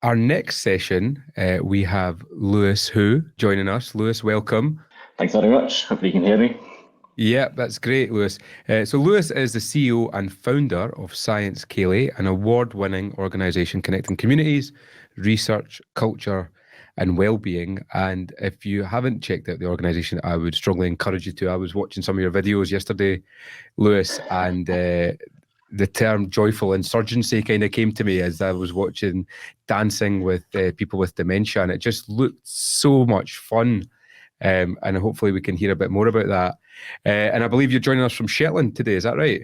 Our next session, we have Lewis Hu joining us. Lewis, welcome. Thanks very much. Hopefully you can hear me. Yeah, that's great, Lewis. So Lewis is the CEO and founder of Science Ceilidh, an award-winning organisation connecting communities, research, culture, and well-being. And if you haven't checked out the organisation, I would strongly encourage you to. I was watching some of your videos yesterday, Lewis, and the term joyful insurgency kind of came to me as I was watching Dancing with People with Dementia, and it just looked so much fun. And hopefully we can hear a bit more about that. And I believe you're joining us from Shetland today, is that right?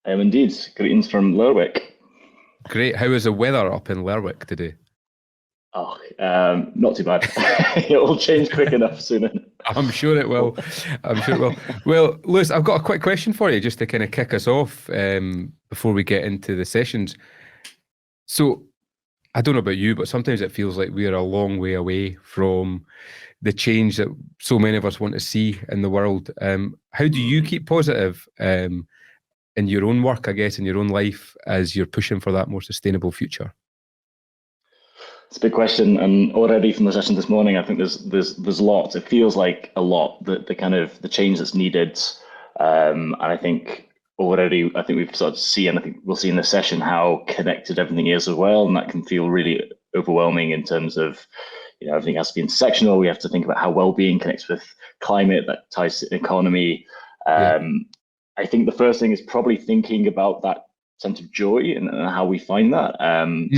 I am indeed. Greetings from Lerwick. Great. How is the weather up in Lerwick today? Oh, not too bad. It'll change quick enough soon. I'm sure it will. I'm sure it will. Well, Lewis, I've got a quick question for you just to kind of kick us off before we get into the sessions. So I don't know about you, but sometimes it feels like we're a long way away from the change that so many of us want to see in the world. How do you keep positive in your own work, I guess, in your own life, as you're pushing for that more sustainable future? It's a big question, and already from the session this morning, I think there's lots. It feels like a lot, the kind of the change that's needed, and I think we've started to see, and I think we'll see in this session how connected everything is as well, and that can feel really overwhelming in terms of, everything has to be intersectional. We have to think about how well-being connects with climate, that ties to economy. I think the first thing is probably thinking about that sense of joy and how we find that.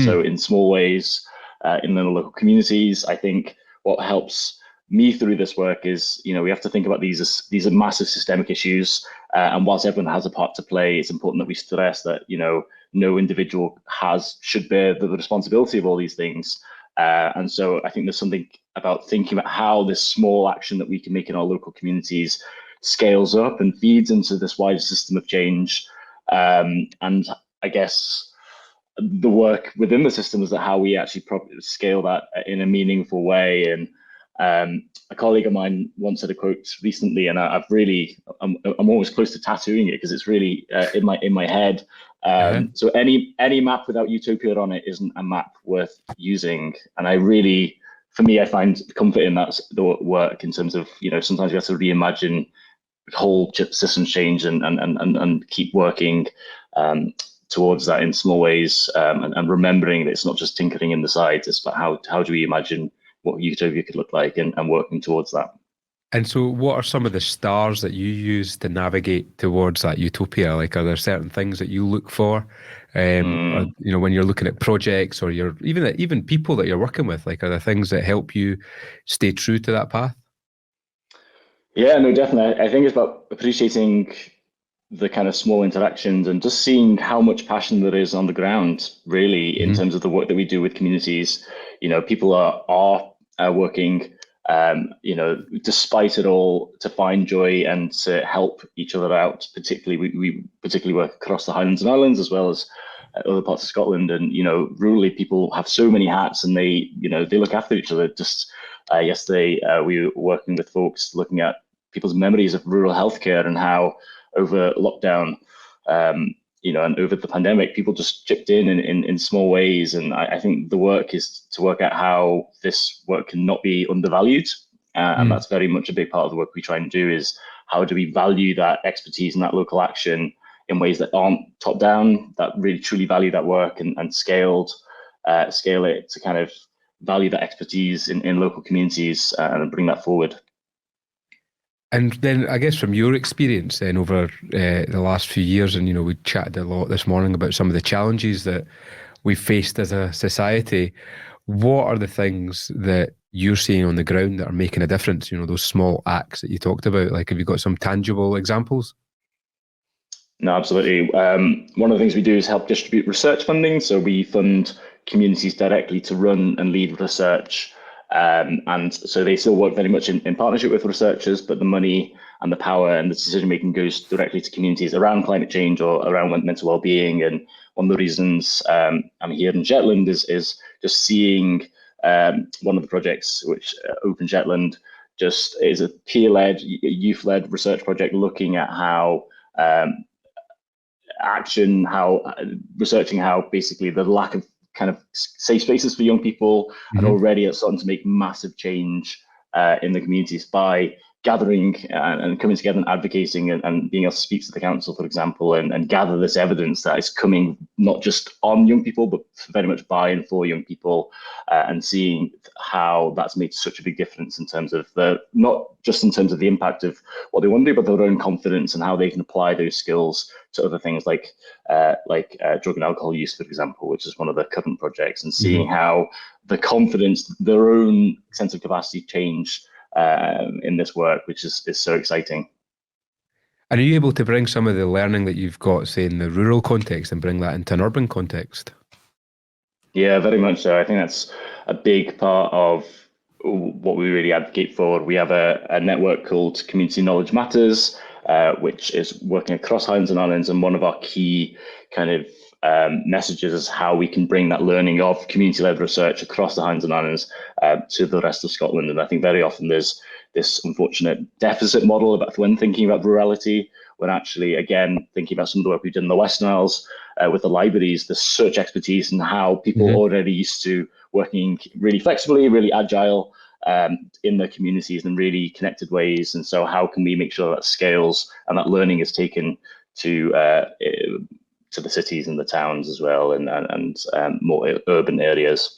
So in small ways, in the local communities, I think what helps me through this work is, we have to think about these are massive systemic issues, and whilst everyone has a part to play, it's important that we stress that no individual should bear the responsibility of all these things. And so I think there's something about thinking about how this small action that we can make in our local communities scales up and feeds into this wider system of change. And I guess the work within the system is that how we actually scale that in a meaningful way. And a colleague of mine once said a quote recently, and I'm almost close to tattooing it because it's really in my head. So any map without utopia on it isn't a map worth using. And for me, I find comfort in that the work in terms of, sometimes we have to reimagine whole system change and keep working towards that in small ways, and remembering that it's not just tinkering in the sides, it's about how do we imagine what utopia could look like and working towards that. And so what are some of the stars that you use to navigate towards that utopia? Like, are there certain things that you look for, or, when you're looking at projects or even people that you're working with, like, are there things that help you stay true to that path? Yeah, no, definitely. I think it's about appreciating the kind of small interactions and just seeing how much passion there is on the ground, really, in terms of the work that we do with communities. People are working, despite it all, to find joy and to help each other out. Particularly, we particularly work across the Highlands and Islands as well as other parts of Scotland. And rurally, people have so many hats, and they look after each other. Just yesterday, we were working with folks looking at people's memories of rural healthcare and how over lockdown, and over the pandemic, people just chipped in small ways. And I think the work is to work out how this work cannot be undervalued. And that's very much a big part of the work we try and do, is how do we value that expertise and that local action in ways that aren't top down, that really truly value that work and scale it to kind of value that expertise in local communities and bring that forward. And then I guess from your experience then over the last few years, and we chatted a lot this morning about some of the challenges that we've faced as a society, what are the things that you're seeing on the ground that are making a difference? Those small acts that you talked about, like, have you got some tangible examples? No, absolutely. One of the things we do is help distribute research funding. So we fund communities directly to run and lead research. And so they still work very much in partnership with researchers, but the money and the power and the decision making goes directly to communities around climate change or around mental well-being. And one of the reasons I'm here in Shetland is just seeing one of the projects, which Open Shetland, just is a peer-led, youth-led research project looking at how researching how basically the lack of kind of safe spaces for young people, and already it's starting to make massive change in the communities by gathering and coming together and advocating and being able to speak to the council, for example, and gather this evidence that is coming not just on young people, but very much by and for young people, and seeing how that's made such a big difference in terms of not just in terms of the impact of what they want to do, but their own confidence and how they can apply those skills to other things like drug and alcohol use, for example, which is one of the current projects, and seeing how the confidence, their own sense of capacity change in this work, which is so exciting. And are you able to bring some of the learning that you've got, say, in the rural context and bring that into an urban context? Yeah, very much so. I think that's a big part of what we really advocate for. We have a network called Community Knowledge Matters, which is working across Highlands and Islands, and one of our key kind of messages is how we can bring that learning of community-led research across the Highlands and Islands to the rest of Scotland. And I think very often there's this unfortunate deficit model about when thinking about rurality, when actually, again, thinking about some of the work we've done in the Western Isles with the libraries, the search expertise and how people already used to working really flexibly, really agile in their communities in really connected ways. And so how can we make sure that scales and that learning is taken to the cities and the towns as well, and more urban areas?